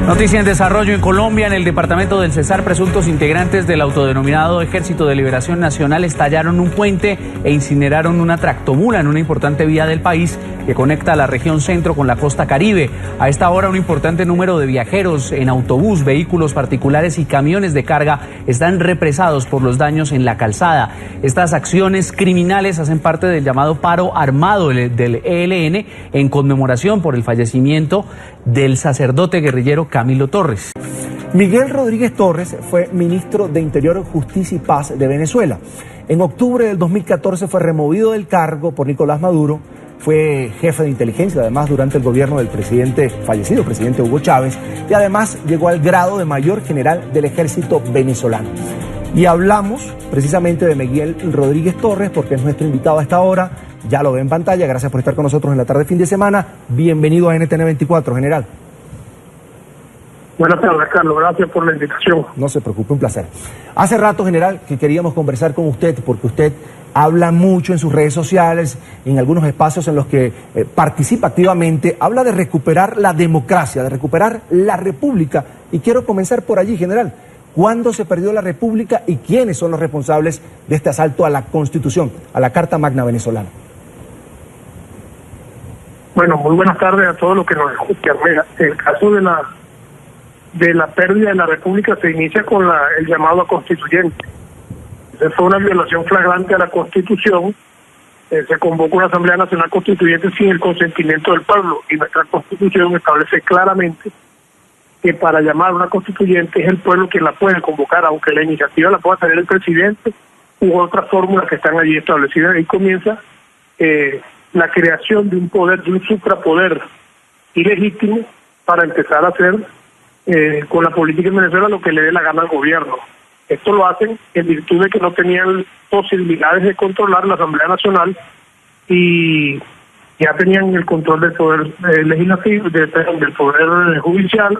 Noticia en desarrollo en Colombia. En el departamento del Cesar, presuntos integrantes del autodenominado Ejército de Liberación Nacional estallaron un puente e incineraron una tractomula en una importante vía del país que conecta a la región centro con la costa Caribe. A esta hora, un importante número de viajeros en autobús, vehículos particulares y camiones de carga están represados por los daños en la calzada. Estas acciones criminales hacen parte del llamado paro armado del ELN en conmemoración por el fallecimiento del sacerdote guerrillero Camilo Torres. Miguel Rodríguez Torres fue ministro de Interior, Justicia y Paz de Venezuela. En octubre del 2014 fue removido del cargo por Nicolás Maduro. Fue jefe de inteligencia, además, durante el gobierno del fallecido presidente Hugo Chávez, y además llegó al grado de mayor general del ejército venezolano. Y hablamos precisamente de Miguel Rodríguez Torres porque es nuestro invitado a esta hora. Ya lo ve en pantalla. Gracias por estar con nosotros en la tarde fin de semana. Bienvenido a NTN 24, general. Buenas tardes, Carlos. Gracias por la invitación. No se preocupe, un placer. Hace rato, general, que queríamos conversar con usted porque usted habla mucho en sus redes sociales, en algunos espacios en los que participa activamente, habla de recuperar la democracia, de recuperar la república. Y quiero comenzar por allí, general. ¿Cuándo se perdió la república y quiénes son los responsables de este asalto a la Constitución, a la Carta Magna venezolana? Bueno, muy buenas tardes a todos los que nos escuchan. Mira, el caso de la pérdida de la república se inicia con el llamado a constituyente. Esa fue una violación flagrante a la Constitución. Se convocó una Asamblea Nacional Constituyente sin el consentimiento del pueblo, y nuestra Constitución establece claramente que para llamar a una constituyente es el pueblo quien la puede convocar, aunque la iniciativa la pueda tener el presidente u otras fórmulas que están allí establecidas. Ahí comienza la creación de un poder, de un suprapoder ilegítimo para empezar a hacer con la política en Venezuela lo que le dé la gana al gobierno. Esto lo hacen en virtud de que no tenían posibilidades de controlar la Asamblea Nacional y ya tenían el control del poder legislativo, del poder judicial,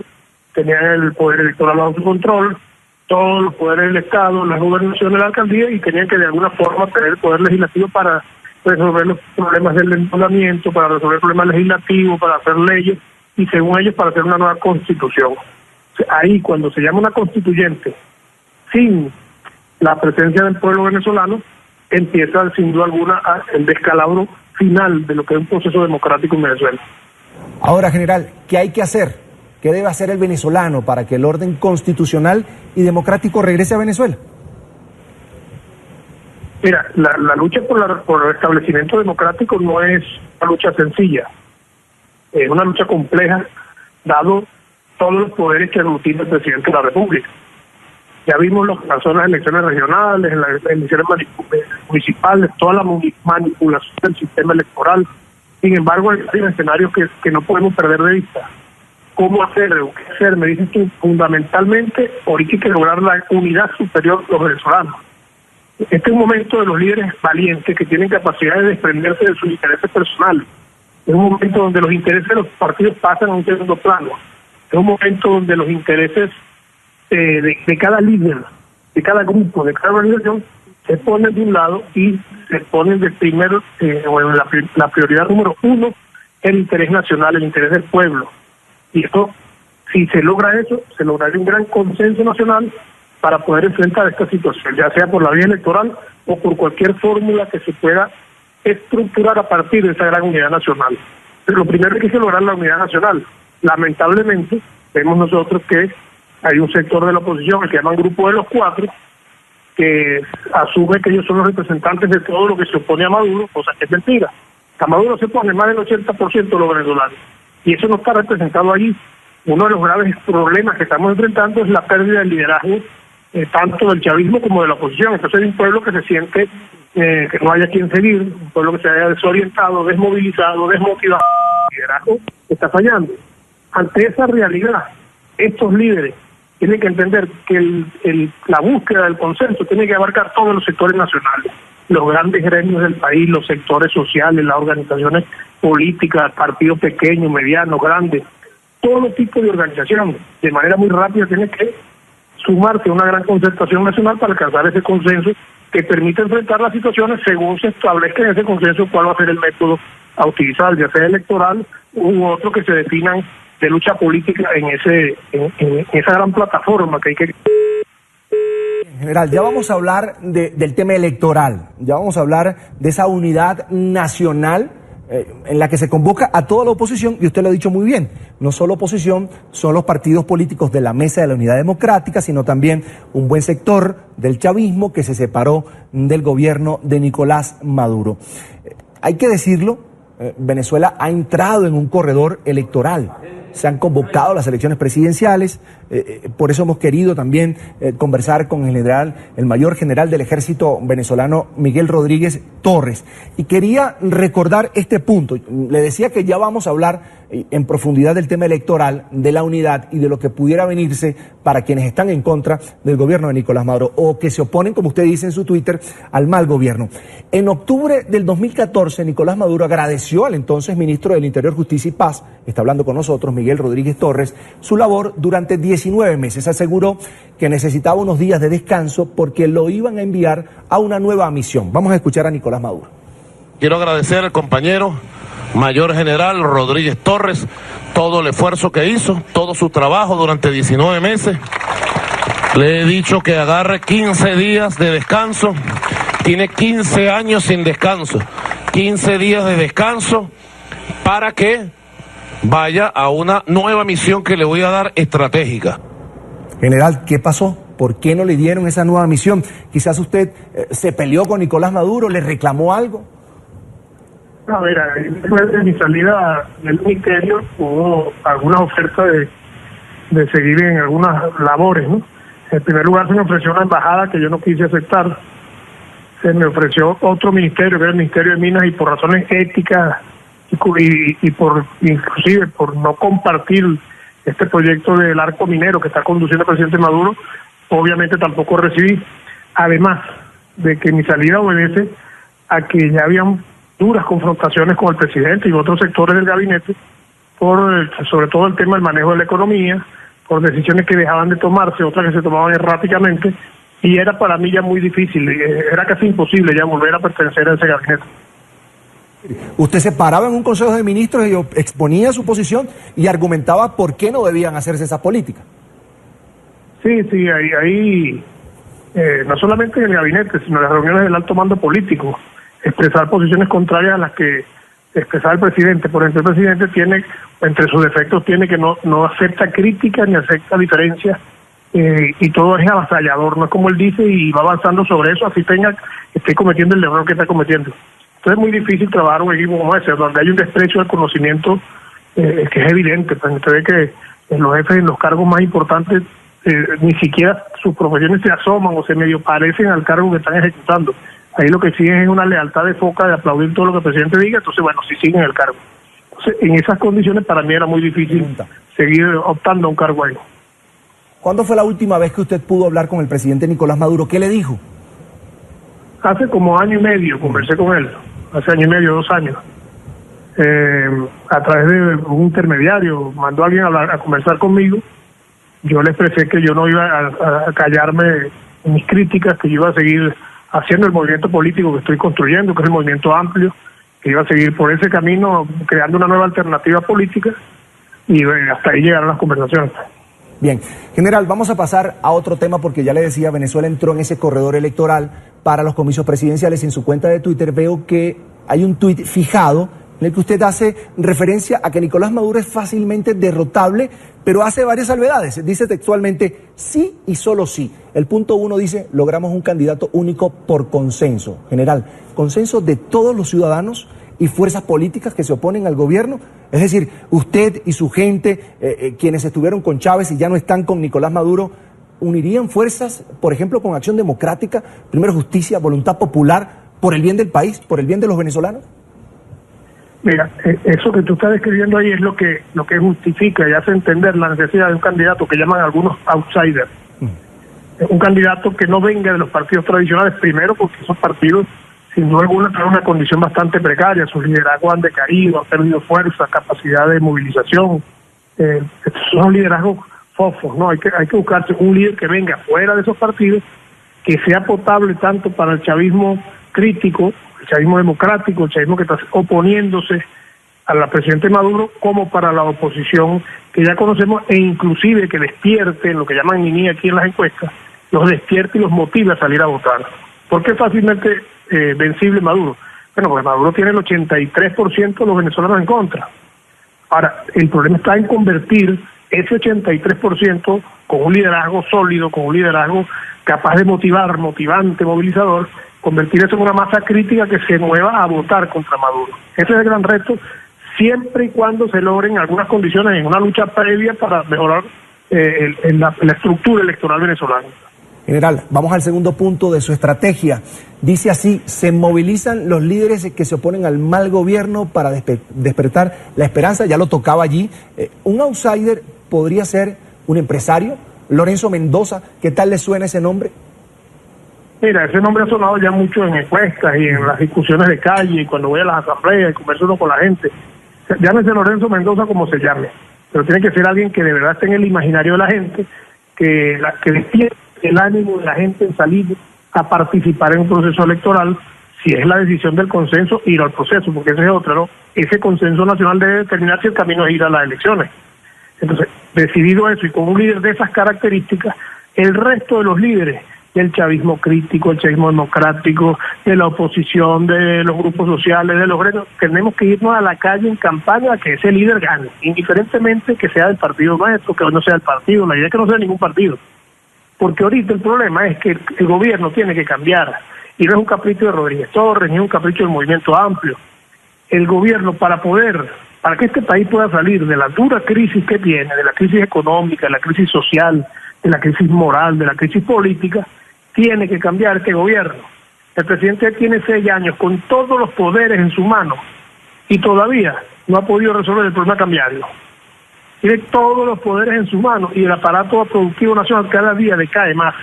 tenían el poder electoral bajo su control, todos los poderes del Estado, la gobernación de la alcaldía, y tenían que de alguna forma tener el poder legislativo para resolver los problemas del endeudamiento, para resolver problemas legislativos, para hacer leyes y, según ellos, para hacer una nueva constitución. Ahí, cuando se llama una constituyente sin la presencia del pueblo venezolano, empieza sin duda alguna el descalabro final de lo que es un proceso democrático en Venezuela. Ahora, general, ¿qué hay que hacer? ¿Qué debe hacer el venezolano para que el orden constitucional y democrático regrese a Venezuela? Mira, la lucha por el restablecimiento democrático no es una lucha sencilla. Es una lucha compleja, dado todos los poderes que aglutina el presidente de la República. Ya vimos lo que pasó en las elecciones regionales, en las elecciones municipales, toda la manipulación del sistema electoral. Sin embargo, hay escenarios que no podemos perder de vista. ¿Cómo hacer? ¿Qué hacer? Me dices tú, fundamentalmente, ahorita hay que lograr la unidad superior de los venezolanos. Este es un momento de los líderes valientes que tienen capacidad de desprenderse de sus intereses personales. Es un momento donde los intereses de los partidos pasan a un segundo plano. Es un momento donde los intereses de cada líder, de cada grupo, de cada organización, se ponen de un lado y se ponen de primero, la prioridad número uno, el interés nacional, el interés del pueblo. Y esto, si se logra eso, se lograría un gran consenso nacional para poder enfrentar esta situación, ya sea por la vía electoral o por cualquier fórmula que se pueda estructurar a partir de esa gran unidad nacional. Pero lo primero es que hay que lograr la unidad nacional. Lamentablemente, vemos nosotros que hay un sector de la oposición, el que llaman Grupo de los Cuatro, que asume que ellos son los representantes de todo lo que se opone a Maduro, cosa que es mentira. A Maduro se opone más del 80% de los venezolanos, y eso no está representado allí. Uno de los graves problemas que estamos enfrentando es la pérdida del liderazgo, tanto del chavismo como de la oposición. Entonces hay un pueblo que se siente que no haya quien seguir, un pueblo que se haya desorientado, desmovilizado, desmotivado. El liderazgo está fallando. Ante esa realidad, estos líderes tienen que entender que la búsqueda del consenso tiene que abarcar todos los sectores nacionales, los grandes gremios del país, los sectores sociales, las organizaciones políticas, partidos pequeños, medianos, grandes, todo tipo de organización. De manera muy rápida tiene que sumarse a una gran concertación nacional para alcanzar ese consenso que permite enfrentar las situaciones según se establezca en ese consenso cuál va a ser el método a utilizar, ya sea electoral u otro que se definan de lucha política en esa gran plataforma que hay que... General, ya vamos a hablar del tema electoral, ya vamos a hablar de esa unidad nacional en la que se convoca a toda la oposición, y usted lo ha dicho muy bien, no solo oposición, son los partidos políticos de la Mesa de la Unidad Democrática, sino también un buen sector del chavismo que se separó del gobierno de Nicolás Maduro. Hay que decirlo, Venezuela ha entrado en un corredor electoral. Se han convocado las elecciones presidenciales, por eso hemos querido también conversar con el mayor general del ejército venezolano, Miguel Rodríguez Torres. Y quería recordar este punto. Le decía que ya vamos a hablar en profundidad del tema electoral, de la unidad y de lo que pudiera venirse para quienes están en contra del gobierno de Nicolás Maduro o que se oponen, como usted dice en su Twitter, al mal gobierno. En octubre del 2014, Nicolás Maduro agradeció al entonces ministro del Interior, Justicia y Paz, está hablando con nosotros, Miguel Rodríguez Torres, su labor durante 19 meses. Aseguró que necesitaba unos días de descanso porque lo iban a enviar a una nueva misión. Vamos a escuchar a Nicolás Maduro. Quiero agradecer al compañero Mayor General Rodríguez Torres todo el esfuerzo que hizo, todo su trabajo durante 19 meses. Le he dicho que agarre 15 días de descanso. Tiene 15 años sin descanso. 15 días de descanso para que vaya a una nueva misión que le voy a dar estratégica. General, ¿qué pasó? ¿Por qué no le dieron esa nueva misión? Quizás usted se peleó con Nicolás Maduro, le reclamó algo. A ver, después de mi salida del ministerio hubo algunas ofertas de seguir en algunas labores, ¿no? En primer lugar se me ofreció una embajada que yo no quise aceptar. Se me ofreció otro ministerio, que era el Ministerio de Minas, y por razones éticas y por inclusive por no compartir este proyecto del arco minero que está conduciendo el presidente Maduro, obviamente tampoco recibí. Además de que mi salida obedece a que ya habían duras confrontaciones con el presidente y otros sectores del gabinete por sobre todo el tema del manejo de la economía, por decisiones que dejaban de tomarse, otras que se tomaban erráticamente, y era para mí ya muy difícil, era casi imposible ya volver a pertenecer a ese gabinete. Usted se paraba en un consejo de ministros y exponía su posición y argumentaba por qué no debían hacerse esas políticas. Sí, ahí no solamente en el gabinete, sino en las reuniones del alto mando político, expresar posiciones contrarias a las que expresaba el presidente. Por ejemplo, el presidente tiene, entre sus defectos, tiene que no acepta críticas ni acepta diferencias, y todo es avasallador, no es como él dice, y va avanzando sobre eso, así esté cometiendo el error que está cometiendo. Entonces es muy difícil trabajar un equipo como ese, donde hay un desprecio al conocimiento que es evidente. Pues usted ve que los jefes en los cargos más importantes ni siquiera sus profesiones se asoman o se medio parecen al cargo que están ejecutando. Ahí lo que siguen es una lealtad de foca de aplaudir todo lo que el presidente diga, entonces bueno, sí siguen el cargo. Entonces en esas condiciones para mí era muy difícil seguir optando a un cargo ahí. ¿Cuándo fue la última vez que usted pudo hablar con el presidente Nicolás Maduro? ¿Qué le dijo? Hace como año y medio conversé con él, hace año y medio, 2 años. A través de un intermediario, mandó a alguien a conversar conmigo. Yo le expresé que yo no iba a callarme en mis críticas, que yo iba a seguir haciendo el movimiento político que estoy construyendo, que es el movimiento amplio, que iba a seguir por ese camino, creando una nueva alternativa política, y hasta ahí llegaron las conversaciones. Bien, general, vamos a pasar a otro tema porque ya le decía, Venezuela entró en ese corredor electoral para los comicios presidenciales. En su cuenta de Twitter veo que hay un tuit fijado en el que usted hace referencia a que Nicolás Maduro es fácilmente derrotable, pero hace varias salvedades. Dice textualmente, sí y solo sí. El punto 1 dice, logramos un candidato único por consenso. General, consenso de todos los ciudadanos y fuerzas políticas que se oponen al gobierno. Es decir, usted y su gente, quienes estuvieron con Chávez y ya no están con Nicolás Maduro, ¿unirían fuerzas, por ejemplo, con Acción Democrática, primero justicia, voluntad popular, por el bien del país, por el bien de los venezolanos? Mira, eso que tú estás describiendo ahí es lo que justifica y hace entender la necesidad de un candidato que llaman algunos outsiders. Un candidato que no venga de los partidos tradicionales, primero porque esos partidos, sin duda alguna, tienen una condición bastante precaria, sus liderazgos han decaído, han perdido fuerza, capacidad de movilización. Estos son liderazgos fofos, ¿no? Hay que buscarse un líder que venga fuera de esos partidos, que sea potable tanto para el chavismo crítico, el chavismo democrático, el chavismo que está oponiéndose a la presidente Maduro como para la oposición que ya conocemos, e inclusive que despierte, lo que llaman niní aquí en las encuestas, los despierte y los motive a salir a votar. ¿Por qué es fácilmente vencible Maduro? Bueno, pues Maduro tiene el 83% de los venezolanos en contra. Ahora, el problema está en convertir ese 83% con un liderazgo sólido, con un liderazgo capaz de motivar, motivante, movilizador, convertir eso en una masa crítica que se mueva a votar contra Maduro. Ese es el gran reto, siempre y cuando se logren algunas condiciones en una lucha previa para mejorar la estructura electoral venezolana. General, vamos al segundo punto de su estrategia. Dice así: se movilizan los líderes que se oponen al mal gobierno para despertar la esperanza. Ya lo tocaba allí. Un outsider podría ser un empresario, Lorenzo Mendoza. ¿Qué tal le suena ese nombre? Mira, ese nombre ha sonado ya mucho en encuestas y en las discusiones de calle, y cuando voy a las asambleas y converso uno con la gente. Llámese Lorenzo Mendoza como se llame, pero tiene que ser alguien que de verdad esté en el imaginario de la gente, que despierte el ánimo de la gente en salir a participar en un proceso electoral. Si es la decisión del consenso, ir al proceso, porque ese es otro, ¿no? Ese consenso nacional debe determinar si el camino es ir a las elecciones. Entonces, decidido eso y con un líder de esas características, el resto de los líderes del chavismo crítico, el chavismo democrático, de la oposición, de los grupos sociales, de los gremios, tenemos que irnos a la calle en campaña a que ese líder gane, indiferentemente que sea del partido nuestro, que no sea del partido. La idea es que no sea ningún partido. Porque ahorita el problema es que el gobierno tiene que cambiar, y no es un capricho de Rodríguez Torres, ni es un capricho del Movimiento Amplio. El gobierno, para que este país pueda salir de la dura crisis que tiene, de la crisis económica, de la crisis social, de la crisis moral, de la crisis política, tiene que cambiar este gobierno. El presidente tiene 6 años con todos los poderes en su mano y todavía no ha podido resolver el problema cambiario. Tiene todos los poderes en su mano y el aparato productivo nacional cada día decae más.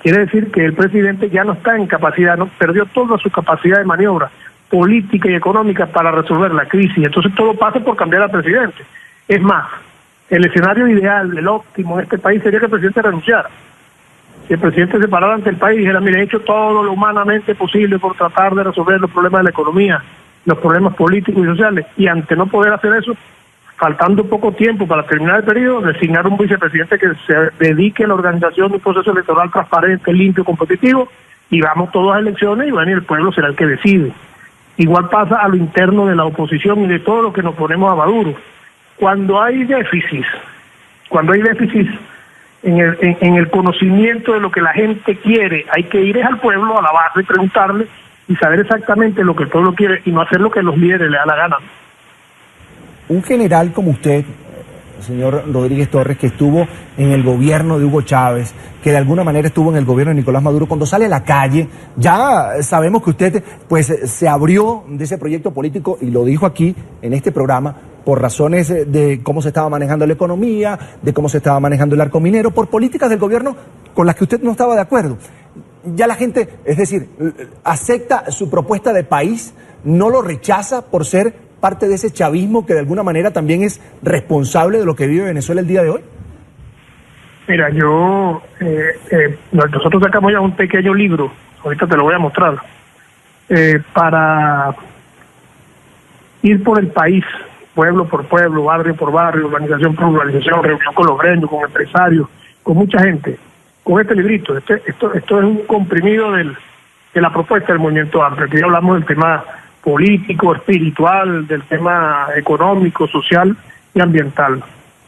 Quiere decir que el presidente ya no está en capacidad, no perdió toda su capacidad de maniobra política y económica para resolver la crisis. Entonces todo pasa por cambiar al presidente. Es más, el escenario ideal, el óptimo en este país sería que el presidente renunciara. Si el presidente se parara ante el país y dijera: mire, he hecho todo lo humanamente posible por tratar de resolver los problemas de la economía, los problemas políticos y sociales, y ante no poder hacer eso, faltando poco tiempo para terminar el periodo, designar un vicepresidente que se dedique a la organización de un proceso electoral transparente, limpio, competitivo, y vamos todos a elecciones, y bueno, y el pueblo será el que decide. Igual pasa a lo interno de la oposición y de todo lo que nos ponemos a Maduro. Cuando hay déficits en el conocimiento de lo que la gente quiere, hay que ir al pueblo, a la base, y preguntarle y saber exactamente lo que el pueblo quiere y no hacer lo que los líderes le da la gana. Un general como usted, señor Rodríguez Torres, que estuvo en el gobierno de Hugo Chávez, que de alguna manera estuvo en el gobierno de Nicolás Maduro, cuando sale a la calle, ya sabemos que usted pues se abrió de ese proyecto político, y lo dijo aquí en este programa, por razones de cómo se estaba manejando la economía, de cómo se estaba manejando el arco minero, por políticas del gobierno con las que usted no estaba de acuerdo. Ya la gente, es decir, acepta su propuesta de país, no lo rechaza por ser parte de ese chavismo que de alguna manera también es responsable de lo que vive Venezuela el día de hoy. Mira, nosotros sacamos ya un pequeño libro, ahorita te lo voy a mostrar, para ir por el país, pueblo por pueblo, barrio por barrio, organización por organización, reunión con los gremios, con empresarios, con mucha gente, con este librito. Esto es un comprimido de la propuesta del Movimiento Amplio. Aquí hablamos del tema político, espiritual, del tema económico, social y ambiental.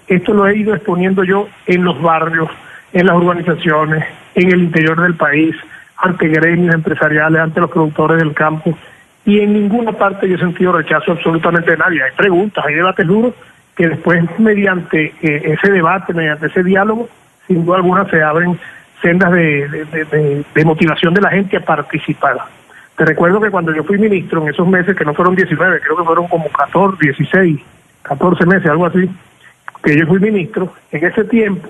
Esto lo he ido exponiendo yo en los barrios, en las urbanizaciones, en el interior del país, ante gremios empresariales, ante los productores del campo, y en ninguna parte yo he sentido rechazo absolutamente de nadie. Hay preguntas, hay debates duros, que después mediante ese debate, mediante ese diálogo, sin duda alguna se abren sendas de motivación de la gente a participar. Te recuerdo que cuando yo fui ministro, en esos meses, que no fueron 19, creo que fueron como 14 meses, algo así, que yo fui ministro, en ese tiempo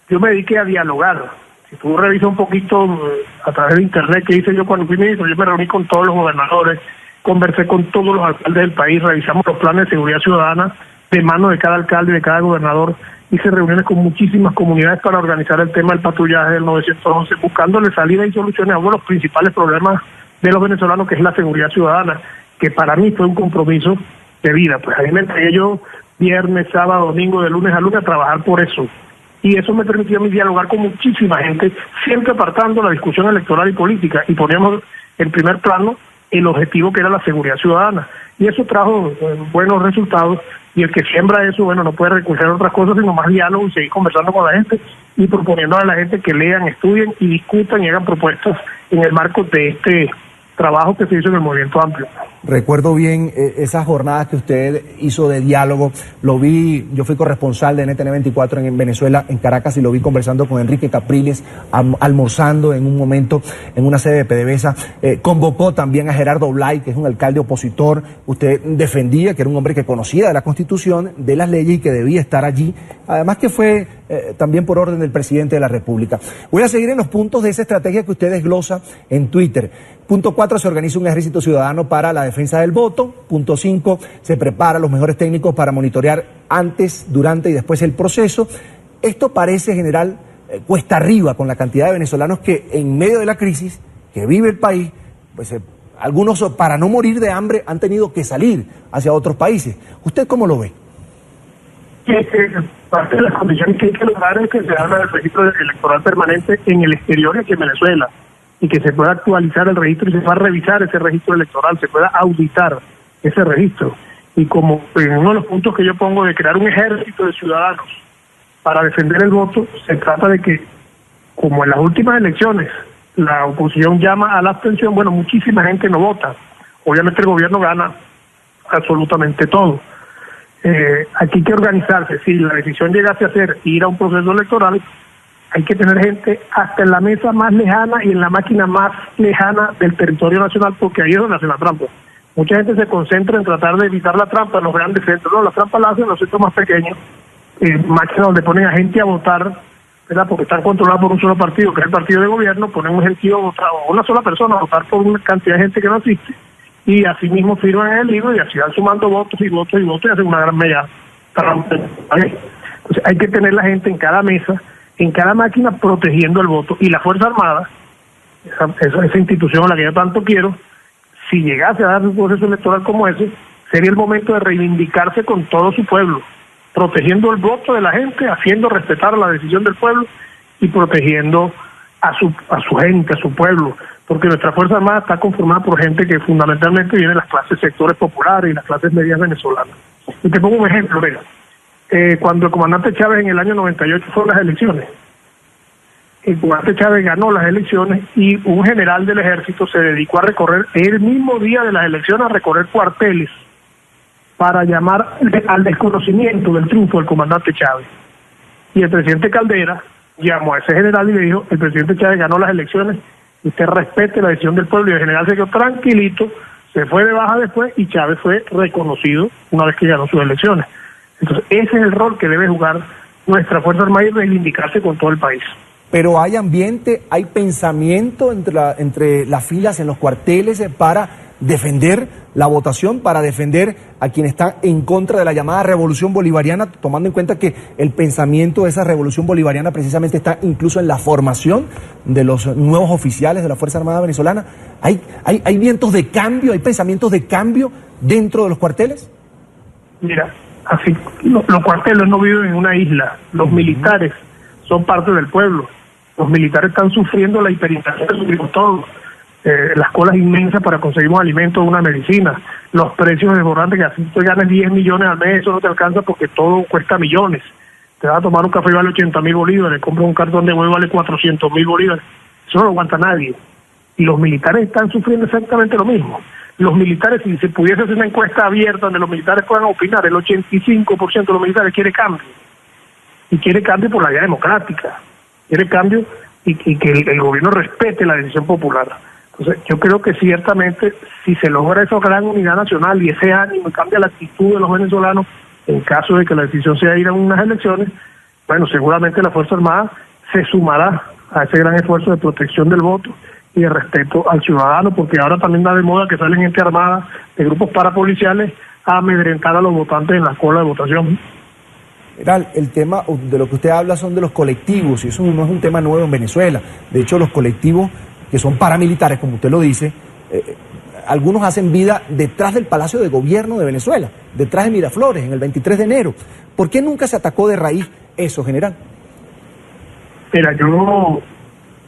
yo me dediqué a dialogar. Si tú revisas un poquito a través de internet que hice yo cuando fui ministro, yo me reuní con todos los gobernadores, conversé con todos los alcaldes del país, revisamos los planes de seguridad ciudadana de mano de cada alcalde y de cada gobernador, hice reuniones con muchísimas comunidades para organizar el tema del patrullaje del 911, buscándole salida y soluciones a uno de los principales problemas de los venezolanos, que es la seguridad ciudadana, que para mí fue un compromiso de vida. Pues ahí me entregué yo viernes, sábado, domingo, de lunes a lunes a trabajar por eso. Y eso me permitió a mí dialogar con muchísima gente, siempre apartando la discusión electoral y política, y poníamos en primer plano el objetivo que era la seguridad ciudadana. Y eso trajo buenos resultados, y el que siembra eso, bueno, no puede recurrir a otras cosas, sino más diálogo y seguir conversando con la gente y proponiendo a la gente que lean, estudien y discutan y hagan propuestas en el marco de este trabajo que se hizo en el Movimiento Amplio. Recuerdo bien esas jornadas que usted hizo de diálogo, lo vi, yo fui corresponsal de NTN 24 en Venezuela, en Caracas, y lo vi conversando con Enrique Capriles, almorzando en un momento en una sede de PDVSA, convocó también a Gerardo Blay, que es un alcalde opositor, usted defendía que era un hombre que conocía de la Constitución, de las leyes y que debía estar allí, además que fue también por orden del presidente de la República. Voy a seguir en los puntos de esa estrategia que usted desglosa en Twitter. Punto 4, se organiza un ejército ciudadano para la defensa del voto. Punto 5, se prepara los mejores técnicos para monitorear antes, durante y después el proceso. Esto parece, general, cuesta arriba con la cantidad de venezolanos que en medio de la crisis que vive el país, pues algunos para no morir de hambre han tenido que salir hacia otros países. ¿Usted cómo lo ve? Parte de las condiciones que hay que lograr es que se habla del registro electoral permanente en el exterior y aquí en Venezuela, y que se pueda actualizar el registro y se pueda revisar ese registro electoral, se pueda auditar ese registro. Y como en uno de los puntos que yo pongo de crear un ejército de ciudadanos para defender el voto, se trata de que, como en las últimas elecciones, la oposición llama a la abstención, bueno, muchísima gente no vota. Obviamente el gobierno gana absolutamente todo. Aquí hay que organizarse. Si la decisión llegase a ser ir a un proceso electoral, hay que tener gente hasta en la mesa más lejana y en la máquina más lejana del territorio nacional, porque ahí es donde hacen la trampa. Mucha gente se concentra en tratar de evitar la trampa en los grandes centros. No, la trampa la hacen en los centros más pequeños, máquinas donde ponen a gente a votar, ¿verdad? Porque están controlados por un solo partido, que es el partido de gobierno, ponen un gentío a votar, o una sola persona a votar por una cantidad de gente que no existe, y así mismo firman en el libro y así van sumando votos y votos y votos y hacen una gran media trampa. Entonces hay que tener la gente en cada mesa, en cada máquina, protegiendo el voto. Y la Fuerza Armada, esa institución a la que yo tanto quiero, si llegase a dar un proceso electoral como ese, sería el momento de reivindicarse con todo su pueblo, protegiendo el voto de la gente, haciendo respetar la decisión del pueblo y protegiendo a su gente, a su pueblo, porque nuestra Fuerza Armada está conformada por gente que fundamentalmente viene de las clases sectores populares y las clases medias venezolanas. Y te pongo un ejemplo, mira. Cuando el comandante Chávez en el año 98 fueron las elecciones, el comandante Chávez ganó las elecciones y un general del ejército se dedicó a recorrer el mismo día de las elecciones, a recorrer cuarteles para llamar al desconocimiento del triunfo del comandante Chávez. Y el presidente Caldera llamó a ese general y le dijo: el presidente Chávez ganó las elecciones, usted respete la decisión del pueblo. Y el general se quedó tranquilito, se fue de baja después y Chávez fue reconocido una vez que ganó sus elecciones. Entonces, ese es el rol que debe jugar nuestra Fuerza Armada y reivindicarse con todo el país. Pero hay ambiente, hay pensamiento entre las filas en los cuarteles para defender la votación, para defender a quienes están en contra de la llamada revolución bolivariana, tomando en cuenta que el pensamiento de esa revolución bolivariana precisamente está incluso en la formación de los nuevos oficiales de la Fuerza Armada venezolana. ¿Hay vientos de cambio, hay pensamientos de cambio dentro de los cuarteles? Mira, así, los cuarteles no viven en una isla, los militares son parte del pueblo, los militares están sufriendo la hiperinflación, sufrimos todos, las colas inmensas para conseguir un alimento o una medicina, los precios desbordantes, que así tú ganas 10 millones al mes, eso no te alcanza porque todo cuesta millones. Te vas a tomar un café y vale 80.000 bolívares, compras un cartón de huevo y vale 400.000 bolívares, eso no lo aguanta nadie. Y los militares están sufriendo exactamente lo mismo. Los militares, si se pudiese hacer una encuesta abierta donde los militares puedan opinar, el 85% de los militares quiere cambio. Y quiere cambio por la vía democrática. Quiere cambio y que el gobierno respete la decisión popular. Entonces, yo creo que ciertamente, si se logra esa gran unidad nacional y ese ánimo y cambia la actitud de los venezolanos, en caso de que la decisión sea ir a unas elecciones, bueno, seguramente la Fuerza Armada se sumará a ese gran esfuerzo de protección del voto y de respeto al ciudadano, porque ahora también da de moda que salen gente armada de grupos parapoliciales a amedrentar a los votantes en la cola de votación. General, el tema de lo que usted habla son de los colectivos, y eso no es un tema nuevo en Venezuela. De hecho, los colectivos que son paramilitares, como usted lo dice, algunos hacen vida detrás del Palacio de Gobierno de Venezuela, detrás de Miraflores, en el 23 de enero. ¿Por qué nunca se atacó de raíz eso, general? Mira, yo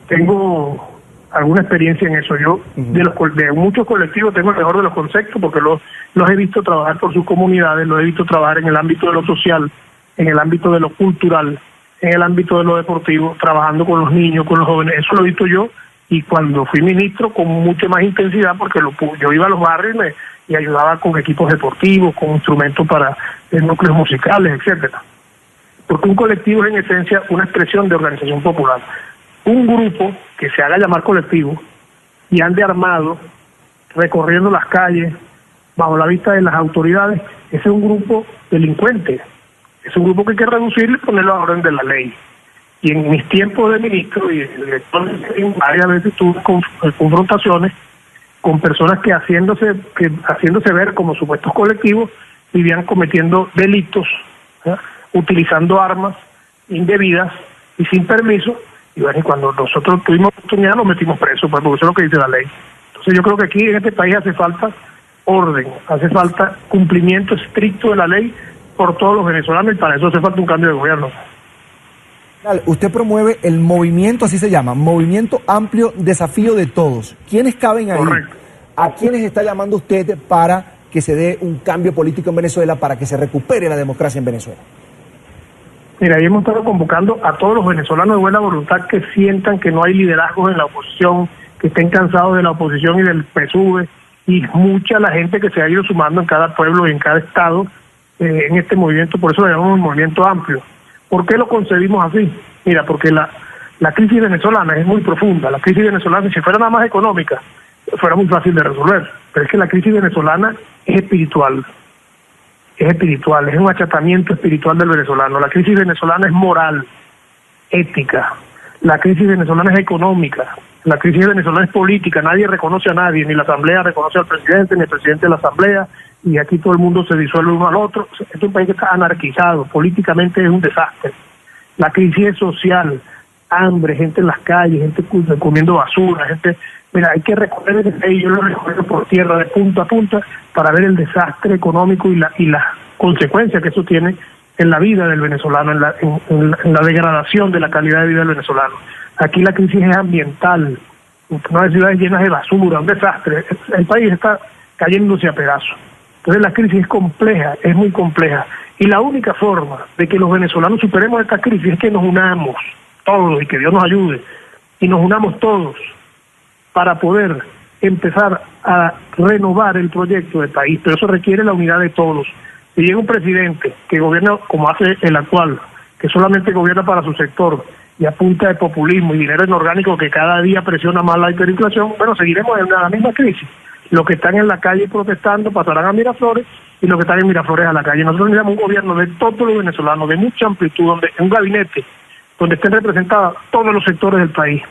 tengo alguna experiencia en eso. Yo de muchos colectivos tengo el mejor de los conceptos porque los he visto trabajar por sus comunidades, los he visto trabajar en el ámbito de lo social, en el ámbito de lo cultural, en el ámbito de lo deportivo, trabajando con los niños, con los jóvenes. Eso lo he visto yo, y cuando fui ministro con mucha más intensidad, porque yo iba a los barrios y ayudaba con equipos deportivos, con instrumentos para núcleos musicales, etcétera. Porque un colectivo es en esencia una expresión de organización popular. Un grupo que se haga llamar colectivo y ande armado, recorriendo las calles, bajo la vista de las autoridades, ese es un grupo delincuente. Es un grupo que hay que reducirlo y ponerlo a orden de la ley. Y en mis tiempos de ministro y de director, varias veces tuve confrontaciones con personas que haciéndose ver como supuestos colectivos, vivían cometiendo delitos, ¿sí?, utilizando armas indebidas y sin permiso. Y bueno, y cuando nosotros tuvimos oportunidad nos metimos presos, porque eso es lo que dice la ley. Entonces yo creo que aquí en este país hace falta orden, hace falta cumplimiento estricto de la ley por todos los venezolanos, y para eso hace falta un cambio de gobierno. Usted promueve el movimiento, así se llama, Movimiento Amplio Desafío de Todos. ¿Quiénes caben ahí? Correcto. ¿A quiénes está llamando usted para que se dé un cambio político en Venezuela, para que se recupere la democracia en Venezuela? Mira, ahí hemos estado convocando a todos los venezolanos de buena voluntad que sientan que no hay liderazgos en la oposición, que estén cansados de la oposición y del PSUV, y mucha la gente que se ha ido sumando en cada pueblo y en cada estado en este movimiento. Por eso lo llamamos movimiento amplio. ¿Por qué lo concebimos así? Mira, porque la crisis venezolana es muy profunda. La crisis venezolana, si fuera nada más económica, fuera muy fácil de resolver. Pero es que la crisis venezolana es espiritual. Es un achatamiento espiritual del venezolano. La crisis venezolana es moral, ética. La crisis venezolana es económica. La crisis venezolana es política. Nadie reconoce a nadie, ni la Asamblea reconoce al presidente, ni el presidente de la Asamblea, y aquí todo el mundo se disuelve uno al otro. Este es un país que está anarquizado, políticamente es un desastre. La crisis es social, hambre, gente en las calles, gente comiendo basura, gente... Mira, hay que recorrer ese país, yo lo recorro por tierra de punta a punta para ver el desastre económico y las consecuencias que eso tiene en la vida del venezolano, en la degradación de la calidad de vida del venezolano. Aquí la crisis es ambiental, una ciudades llenas de basura, un desastre. El país está cayéndose a pedazos. Entonces la crisis es compleja, es muy compleja. Y la única forma de que los venezolanos superemos esta crisis es que nos unamos todos, y que Dios nos ayude, y nos unamos todos para poder empezar a renovar el proyecto del país. Pero eso requiere la unidad de todos. Si llega un presidente que gobierna como hace el actual, que solamente gobierna para su sector y a punta de populismo y dinero inorgánico que cada día presiona más la hiperinflación, bueno, seguiremos en la misma crisis. Los que están en la calle protestando pasarán a Miraflores, y los que están en Miraflores a la calle. Nosotros necesitamos un gobierno de todos los venezolanos, de mucha amplitud, un gabinete donde estén representados todos los sectores del país.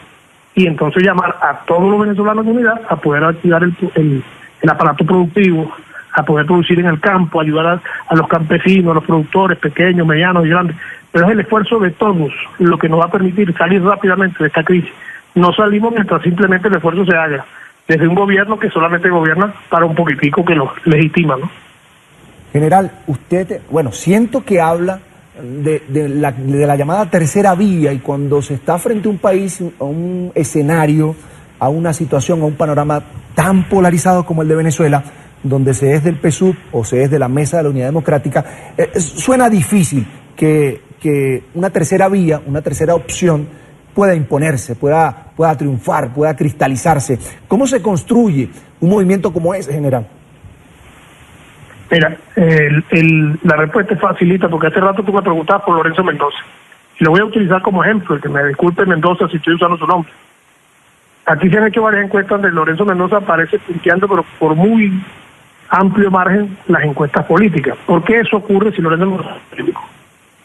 Y entonces llamar a todos los venezolanos de unidad a poder activar el aparato productivo, a poder producir en el campo, ayudar a los campesinos, a los productores pequeños, medianos y grandes. Pero es el esfuerzo de todos lo que nos va a permitir salir rápidamente de esta crisis. No salimos mientras simplemente el esfuerzo se haga desde un gobierno que solamente gobierna para un poquitico que lo legitima, ¿no? General, usted, bueno, siento que habla de la llamada tercera vía, y cuando se está frente a un país, a un escenario, a una situación, a un panorama tan polarizado como el de Venezuela, donde se es del PSUV o se es de la Mesa de la Unidad Democrática, suena difícil que una tercera vía, una tercera opción pueda imponerse, pueda triunfar, pueda cristalizarse. ¿Cómo se construye un movimiento como ese, general? Mira, la respuesta es facilita, porque hace rato tú me preguntabas por Lorenzo Mendoza. Y lo voy a utilizar como ejemplo, que me disculpe Mendoza si estoy usando su nombre. Aquí se han hecho varias encuestas donde Lorenzo Mendoza aparece punteando, pero por muy amplio margen, las encuestas políticas. ¿Por qué eso ocurre si Lorenzo Mendoza es político?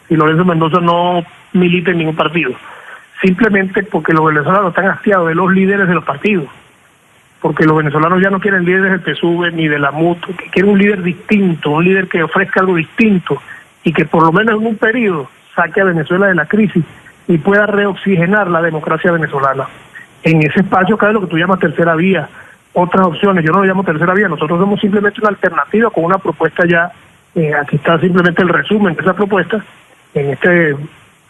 Si Lorenzo Mendoza no milita en ningún partido. Simplemente porque los venezolanos están hastiados de los líderes de los partidos. Porque los venezolanos ya no quieren líderes del PSUV ni de la MUT, que quieren un líder distinto, un líder que ofrezca algo distinto y que por lo menos en un periodo saque a Venezuela de la crisis y pueda reoxigenar la democracia venezolana. En ese espacio cabe lo que tú llamas tercera vía otras opciones. Yo no lo llamo tercera vía, nosotros somos simplemente una alternativa con una propuesta ya, aquí está simplemente el resumen de esa propuesta en este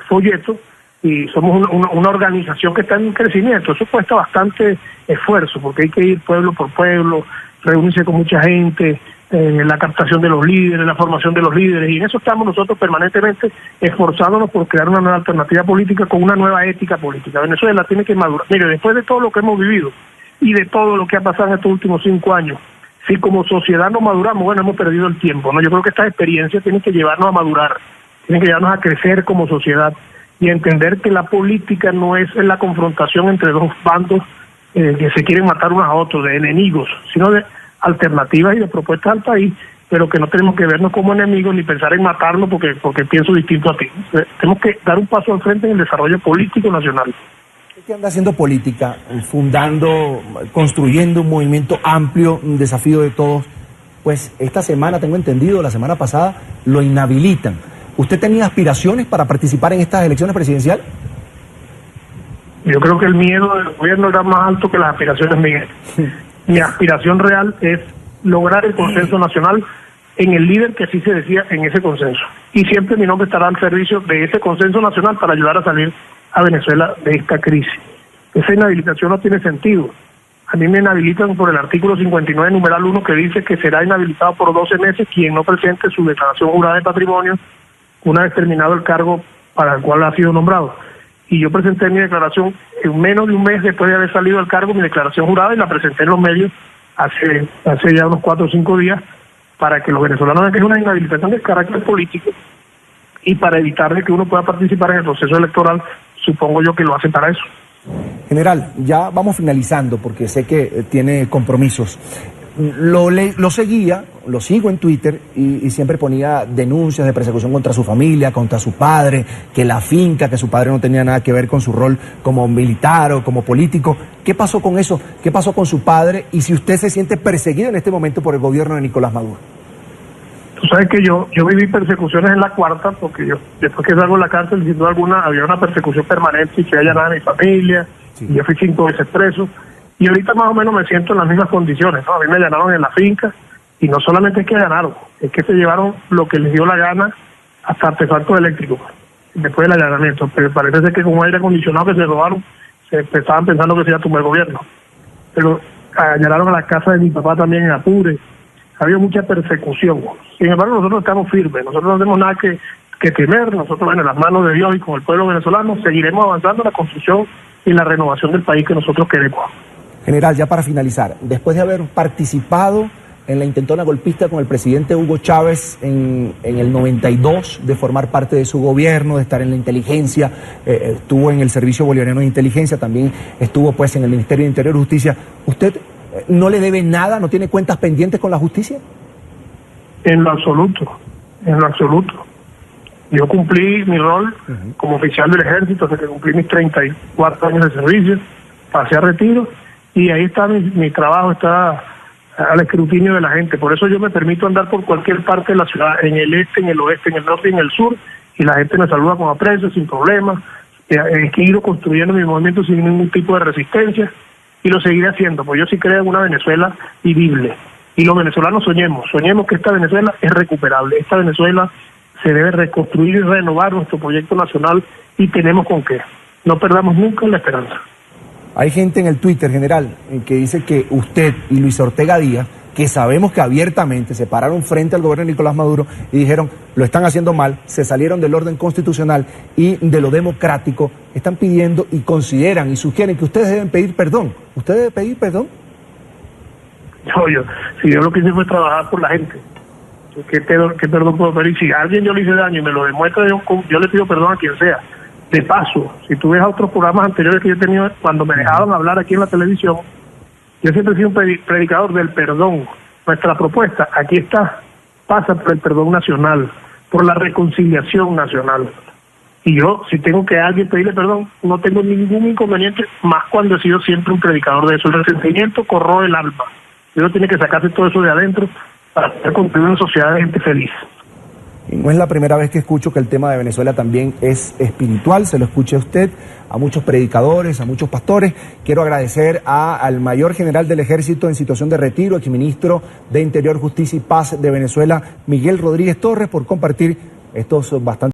folleto, y somos una organización que está en crecimiento. Eso cuesta bastante esfuerzo, porque hay que ir pueblo por pueblo, reunirse con mucha gente, la captación de los líderes, la formación de los líderes, y en eso estamos nosotros permanentemente esforzándonos por crear una nueva alternativa política con una nueva ética política. Venezuela tiene que madurar. Mire, después de todo lo que hemos vivido y de todo lo que ha pasado en estos últimos 5 años, si como sociedad no maduramos, bueno, hemos perdido el tiempo, ¿no? Yo creo que estas experiencias tienen que llevarnos a madurar, tienen que llevarnos a crecer como sociedad y a entender que la política no es la confrontación entre dos bandos que se quieren matar unos a otros, de enemigos, sino de alternativas y de propuestas al país, pero que no tenemos que vernos como enemigos ni pensar en matarnos porque pienso distinto a ti. Tenemos que dar un paso al frente en el desarrollo político nacional. ¿Qué anda haciendo política, fundando, construyendo un movimiento amplio, un desafío de todos? Pues esta semana, tengo entendido, la semana pasada, lo inhabilitan. ¿Usted tenía aspiraciones para participar en estas elecciones presidenciales? Yo creo que el miedo del gobierno era más alto que las aspiraciones mías. Mi aspiración real es lograr el consenso nacional en el líder que así se decía en ese consenso. Y siempre mi nombre estará al servicio de ese consenso nacional para ayudar a salir a Venezuela de esta crisis. Esa inhabilitación no tiene sentido. A mí me inhabilitan por el artículo 59, numeral 1, que dice que será inhabilitado por 12 meses quien no presente su declaración jurada de patrimonio una vez terminado el cargo para el cual ha sido nombrado. Y yo presenté mi declaración en menos de un mes después de haber salido del cargo, mi declaración jurada, y la presenté en los medios hace ya unos 4 o 5 días, para que los venezolanos vean que es una inhabilitación de carácter político y para evitar de que uno pueda participar en el proceso electoral. Supongo yo que lo hacen para eso. General, ya vamos finalizando porque sé que tiene compromisos. Lo seguía, lo sigo en Twitter y siempre ponía denuncias de persecución contra su familia, contra su padre, que la finca, que su padre no tenía nada que ver con su rol como militar o como político. ¿Qué pasó con eso? ¿Qué pasó con su padre? Y si usted se siente perseguido en este momento por el gobierno de Nicolás Maduro. Tú sabes que yo viví persecuciones en la cuarta, porque yo después que salgo de la cárcel, sin duda alguna, había una persecución permanente y que allanaba a mi familia, sí. Y yo fui 5 veces preso. Y ahorita más o menos me siento en las mismas condiciones, ¿no? A mí me allanaron en la finca, y no solamente es que allanaron, es que se llevaron lo que les dio la gana, hasta artefactos eléctricos, después del allanamiento. Pero parece ser que con un aire acondicionado que se robaron, se estaban pensando que se iba a tumbar el gobierno. Pero allanaron a la casa de mi papá también en Apure. Había mucha persecución. Sin embargo, nosotros estamos firmes, nosotros no tenemos nada que temer, nosotros, bueno, en las manos de Dios y con el pueblo venezolano, seguiremos avanzando en la construcción y la renovación del país que nosotros queremos. General, ya para finalizar, después de haber participado en la intentona golpista con el presidente Hugo Chávez en el 92, de formar parte de su gobierno, de estar en la inteligencia, estuvo en el Servicio Bolivariano de Inteligencia, también estuvo pues en el Ministerio de Interior y Justicia, ¿usted no le debe nada, no tiene cuentas pendientes con la justicia? En lo absoluto, en lo absoluto. Yo cumplí mi rol como oficial del ejército hasta que cumplí mis 34 años de servicio, pasé a retiro, y ahí está mi trabajo, está al escrutinio de la gente. Por eso yo me permito andar por cualquier parte de la ciudad, en el este, en el oeste, en el norte y en el sur, y la gente me saluda con aprecio, sin problemas. He ido construyendo mi movimiento sin ningún tipo de resistencia, y lo seguiré haciendo, porque yo sí creo en una Venezuela vivible. Y los venezolanos soñemos que esta Venezuela es recuperable, esta Venezuela se debe reconstruir y renovar nuestro proyecto nacional, y tenemos con qué. No perdamos nunca la esperanza. Hay gente en el Twitter, general, que dice que usted y Luis Ortega Díaz, que sabemos que abiertamente se pararon frente al gobierno de Nicolás Maduro y dijeron, lo están haciendo mal, se salieron del orden constitucional y de lo democrático, están pidiendo y consideran y sugieren que ustedes deben pedir perdón. ¿Usted debe pedir perdón? Si yo lo que hice fue trabajar por la gente, ¿qué perdón puedo pedir? Si a alguien yo le hice daño y me lo demuestra, yo le pido perdón a quien sea. De paso, si tú ves a otros programas anteriores que yo he tenido, cuando me dejaban hablar aquí en la televisión, yo siempre he sido un predicador del perdón. Nuestra propuesta, aquí está, pasa por el perdón nacional, por la reconciliación nacional. Y yo, si tengo que a alguien pedirle perdón, no tengo ningún inconveniente, más cuando he sido siempre un predicador de eso. El resentimiento corroe el alma. Uno tiene que sacarse todo eso de adentro para poder construir una sociedad de gente feliz. Y no es la primera vez que escucho que el tema de Venezuela también es espiritual, se lo escuché a usted, a muchos predicadores, a muchos pastores. Quiero agradecer al mayor general del Ejército en situación de retiro, exministro de Interior, Justicia y Paz de Venezuela, Miguel Rodríguez Torres, por compartir estos bastante